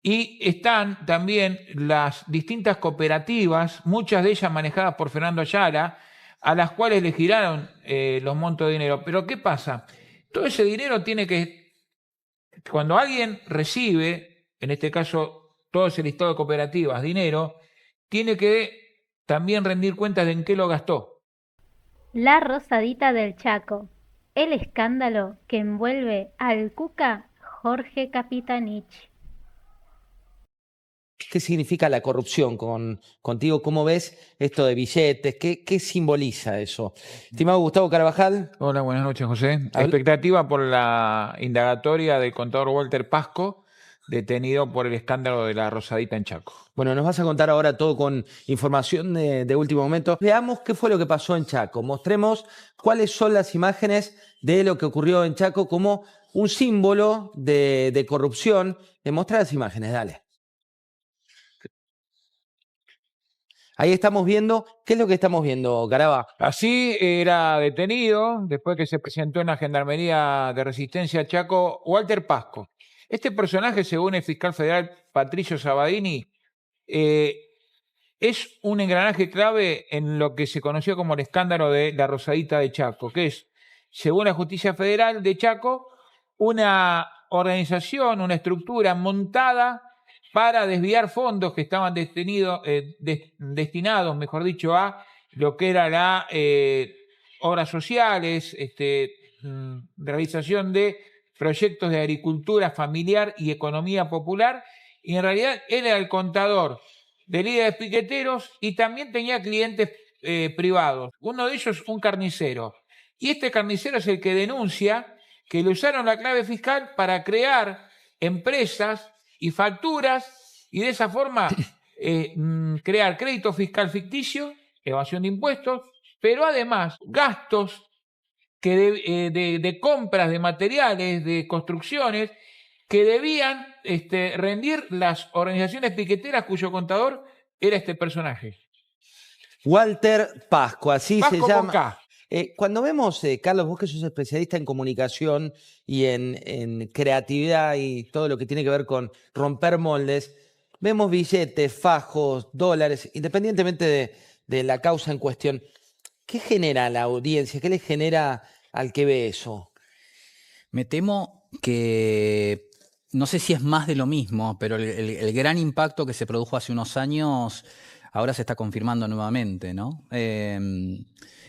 Y están también las distintas cooperativas, muchas de ellas manejadas por Fernando Ayala, a las cuales le giraron los montos de dinero. Pero ¿qué pasa? Todo ese dinero tiene que, cuando alguien recibe, en este caso todo ese listado de cooperativas, dinero, tiene que también rendir cuentas de en qué lo gastó. La Rosadita del Chaco, el escándalo que envuelve al Cuca Jorge Capitanich. ¿Qué significa la corrupción contigo? ¿Cómo ves esto de billetes? ¿Qué simboliza eso? Estimado Gustavo Carvajal. Hola, buenas noches, José. Expectativa por la indagatoria del contador Walter Pasco, detenido por el escándalo de la Rosadita en Chaco. Bueno, nos vas a contar ahora todo con información de último momento. Veamos qué fue lo que pasó en Chaco. Mostremos cuáles son las imágenes de lo que ocurrió en Chaco como un símbolo de corrupción. Mostra las imágenes, dale. Ahí estamos viendo, ¿qué es lo que estamos viendo, Garaba? Así era detenido, después que se presentó en la Gendarmería de Resistencia Chaco, Walter Pasco. Este personaje, según el fiscal federal Patricio Sabadini, es un engranaje clave en lo que se conoció como el escándalo de la Rosadita de Chaco, que es, según la Justicia Federal de Chaco, una organización, una estructura montada para desviar fondos que estaban destinados, mejor dicho, a lo que era la obras sociales, realización de proyectos de agricultura familiar y economía popular, y en realidad él era el contador de líderes piqueteros y también tenía clientes privados. Uno de ellos, un carnicero. Y este carnicero es el que denuncia que le usaron la clave fiscal para crear empresas y facturas y de esa forma crear crédito fiscal ficticio, evasión de impuestos, pero además gastos de compras de materiales, de construcciones, que debían rendir las organizaciones piqueteras cuyo contador era este personaje. Walter Pasco, así Pasco se llama. con K. Cuando vemos, Carlos, vos que sos especialista en comunicación y en creatividad y todo lo que tiene que ver con romper moldes, vemos billetes, fajos, dólares, independientemente de la causa en cuestión. ¿Qué genera a la audiencia? ¿Qué le genera al que ve eso? Me temo que, no sé si es más de lo mismo, pero el gran impacto que se produjo hace unos años ahora se está confirmando nuevamente, ¿no?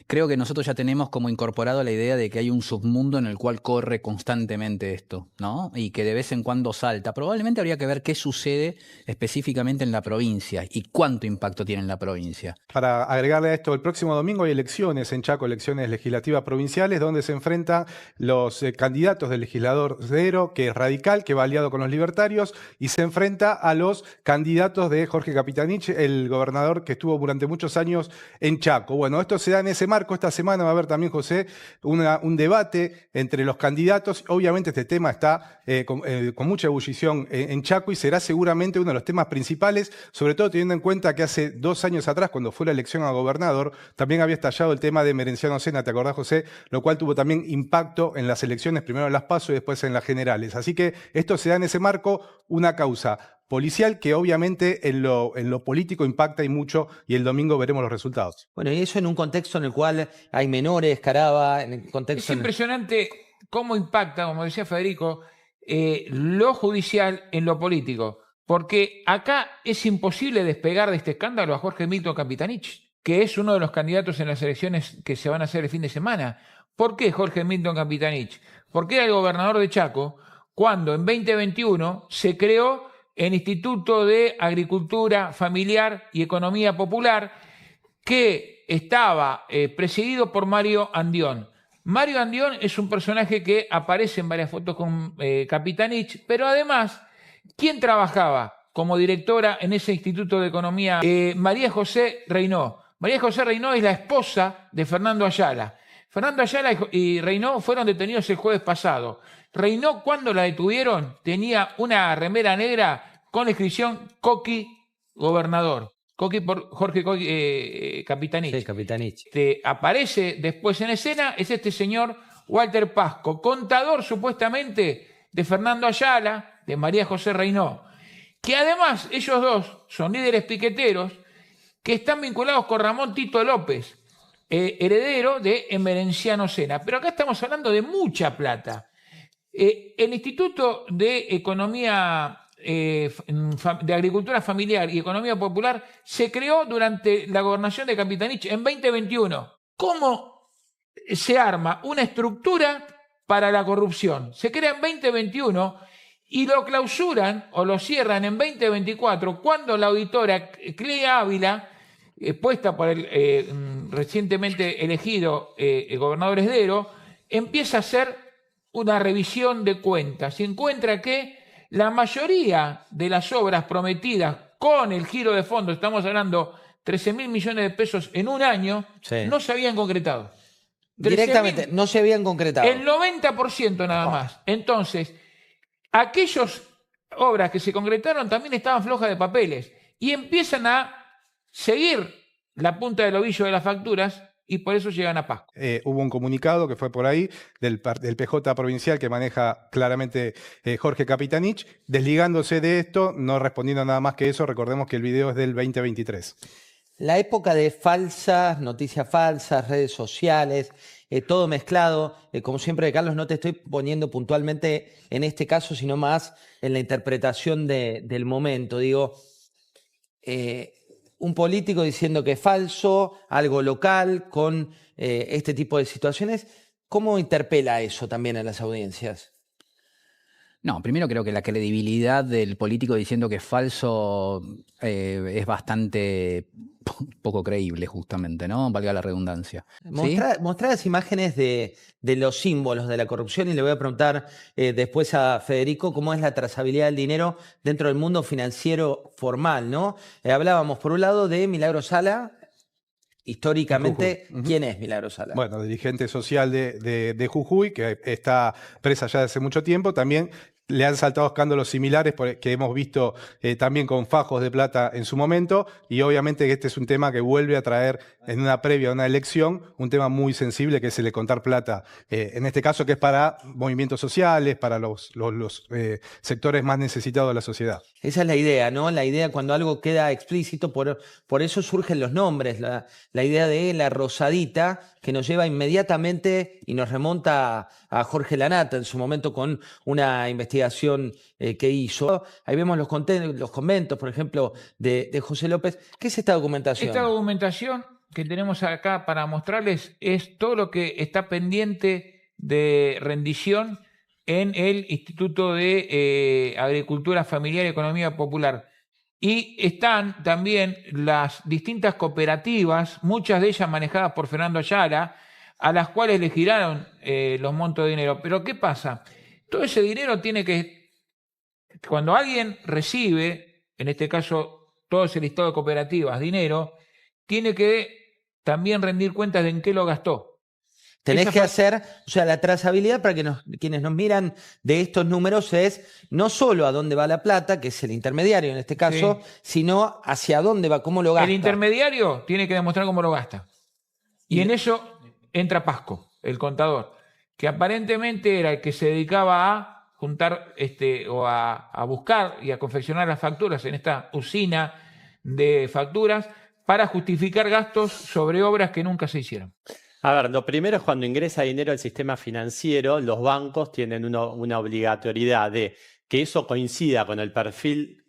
Creo que nosotros ya tenemos como incorporado la idea de que hay un submundo en el cual corre constantemente esto, ¿no? Y que de vez en cuando salta. Probablemente habría que ver qué sucede específicamente en la provincia y cuánto impacto tiene en la provincia. Para agregarle a esto, el próximo domingo hay elecciones en Chaco, elecciones legislativas provinciales, donde se enfrentan los candidatos del legislador Cedero, que es radical, que va aliado con los libertarios, y se enfrenta a los candidatos de Jorge Capitanich, el gobernador que estuvo durante muchos años en Chaco. Bueno, esto se da en ese marco. Esta semana va a haber también, José, un debate entre los candidatos. Obviamente este tema está con mucha ebullición en Chaco y será seguramente uno de los temas principales, sobre todo teniendo en cuenta que hace 2 años atrás, cuando fue la elección a gobernador, también había estallado el tema de Merenciano Sena, ¿te acordás, José? Lo cual tuvo también impacto en las elecciones, primero en las PASO y después en las generales. Así que esto se da en ese marco, una causa policial que obviamente en lo político impacta y mucho, y el domingo veremos los resultados. Bueno, y eso en un contexto en el cual hay menores, Caraba, en el contexto... Es impresionante cómo impacta, como decía Federico, lo judicial en lo político, porque acá es imposible despegar de este escándalo a Jorge Milton Capitanich, que es uno de los candidatos en las elecciones que se van a hacer el fin de semana. ¿Por qué Jorge Milton Capitanich? Porque era el gobernador de Chaco cuando en 2021 se creó el Instituto de Agricultura Familiar y Economía Popular, que estaba presidido por Mario Andión. Mario Andión es un personaje que aparece en varias fotos con Capitanich, pero además, ¿quién trabajaba como directora en ese Instituto de Economía? María José Reynó. María José Reynó es la esposa de Fernando Ayala. Fernando Ayala y Reynó fueron detenidos el jueves pasado. Reynó, cuando la detuvieron, tenía una remera negra con la inscripción Coqui Gobernador. Coqui por Jorge Capitanich. Sí, Capitanich. Aparece después en escena, es este señor Walter Pasco, contador supuestamente de Fernando Ayala, de María José Reynó, que además ellos dos son líderes piqueteros que están vinculados con Ramón Tito López, heredero de Emerenciano Sena. Pero acá estamos hablando de mucha plata. El Instituto de Economía, de Agricultura Familiar y Economía Popular se creó durante la gobernación de Capitanich en 2021. ¿Cómo se arma una estructura para la corrupción? Se crea en 2021 y lo clausuran o lo cierran en 2024 cuando la auditora Clea Ávila, puesta por el recientemente elegido el gobernador Esdero, empieza a hacer una revisión de cuentas y encuentra que la mayoría de las obras prometidas con el giro de fondos, estamos hablando 13.000 millones de pesos en un año, Sí. no se habían concretado. Directamente, no se habían concretado. El 90% nada más. Entonces, aquellas obras que se concretaron también estaban flojas de papeles y empiezan a seguir la punta del ovillo de las facturas y por eso llegan a Pascua. Hubo un comunicado que fue por ahí del PJ provincial que maneja claramente Jorge Capitanich, desligándose de esto, no respondiendo nada más que eso. Recordemos que el video es del 2023. La época de falsas, noticias falsas, redes sociales, todo mezclado. Como siempre, Carlos, no te estoy poniendo puntualmente en este caso, sino más en la interpretación del momento. Digo, un político diciendo que es falso, algo local, con este tipo de situaciones. ¿Cómo interpela eso también a las audiencias? No, primero creo que la credibilidad del político diciendo que es falso es bastante poco creíble, justamente, ¿no? Valga la redundancia. ¿Sí? Mostrar las imágenes de los símbolos de la corrupción y le voy a preguntar después a Federico cómo es la trazabilidad del dinero dentro del mundo financiero formal, ¿no? Hablábamos por un lado de Milagro Sala. Históricamente, Jujuy. ¿quién es Milagro Sala? Bueno, dirigente social de Jujuy, que está presa ya hace mucho tiempo. También le han saltado escándalos similares que hemos visto también con fajos de plata en su momento, y obviamente este es un tema que vuelve a traer en una previa a una elección un tema muy sensible, que es el de contar plata, en este caso que es para movimientos sociales, para los sectores más necesitados de la sociedad. Esa es la idea, ¿no? La idea cuando algo queda explícito, por eso surgen los nombres, la idea de la rosadita que nos lleva inmediatamente y nos remonta a Jorge Lanata en su momento con una investigación que hizo. Ahí vemos los conventos, por ejemplo, de José López. ¿Qué es esta documentación? Esta documentación que tenemos acá para mostrarles es todo lo que está pendiente de rendición en el Instituto de Agricultura Familiar y Economía Popular. Y están también las distintas cooperativas, muchas de ellas manejadas por Fernando Ayala, a las cuales le giraron los montos de dinero. Pero ¿qué pasa? Todo ese dinero tiene que, cuando alguien recibe, en este caso todo ese listado de cooperativas, dinero, tiene que también rendir cuentas de en qué lo gastó. Tenés que hacer, o sea, la trazabilidad para que quienes nos miran de estos números es no solo a dónde va la plata, que es el intermediario en este caso, Sí. sino hacia dónde va, cómo lo gasta. El intermediario tiene que demostrar cómo lo gasta. Y en eso entra Pasco, el contador, que aparentemente era el que se dedicaba a juntar o a buscar y a confeccionar las facturas en esta usina de facturas para justificar gastos sobre obras que nunca se hicieron. A ver, lo primero es cuando ingresa dinero al sistema financiero, los bancos tienen una obligatoriedad de que eso coincida con el perfil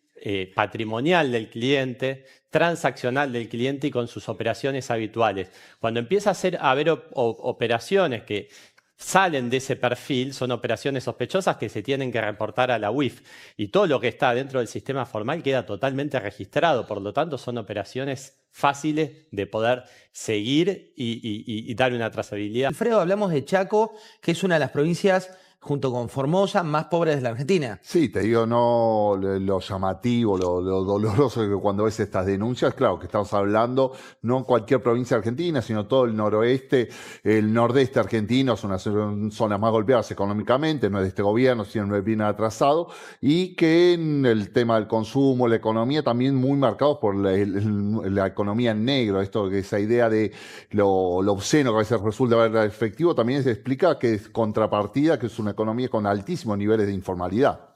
patrimonial del cliente, transaccional del cliente y con sus operaciones habituales. Cuando empieza a haber operaciones que salen de ese perfil, son operaciones sospechosas que se tienen que reportar a la UIF. Y todo lo que está dentro del sistema formal queda totalmente registrado. Por lo tanto, son operaciones fáciles de poder seguir y dar una trazabilidad. Alfredo, hablamos de Chaco, que es una de las provincias, junto con Formosa, más pobres de la Argentina. Sí, te digo, no lo llamativo, lo doloroso que cuando ves estas denuncias, claro que estamos hablando no cualquier provincia argentina, sino todo el noroeste, el nordeste argentino, son zonas más golpeadas económicamente, no es de este gobierno, sino bien atrasado, y que en el tema del consumo, la economía, también muy marcados por la economía en negro, esa idea de lo obsceno que a veces resulta ver efectivo, también se explica que es contrapartida, que es una economía con altísimos niveles de informalidad.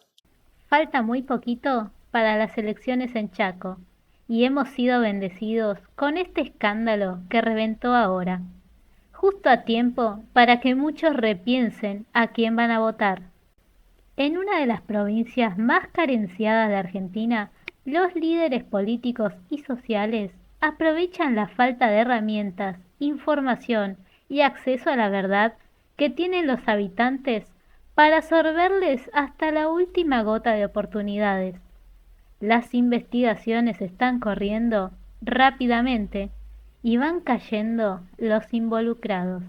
Falta muy poquito para las elecciones en Chaco y hemos sido bendecidos con este escándalo que reventó ahora, justo a tiempo para que muchos repiensen a quién van a votar. En una de las provincias más carenciadas de Argentina, los líderes políticos y sociales aprovechan la falta de herramientas, información y acceso a la verdad que tienen los habitantes para sorberles hasta la última gota de oportunidades. Las investigaciones están corriendo rápidamente y van cayendo los involucrados.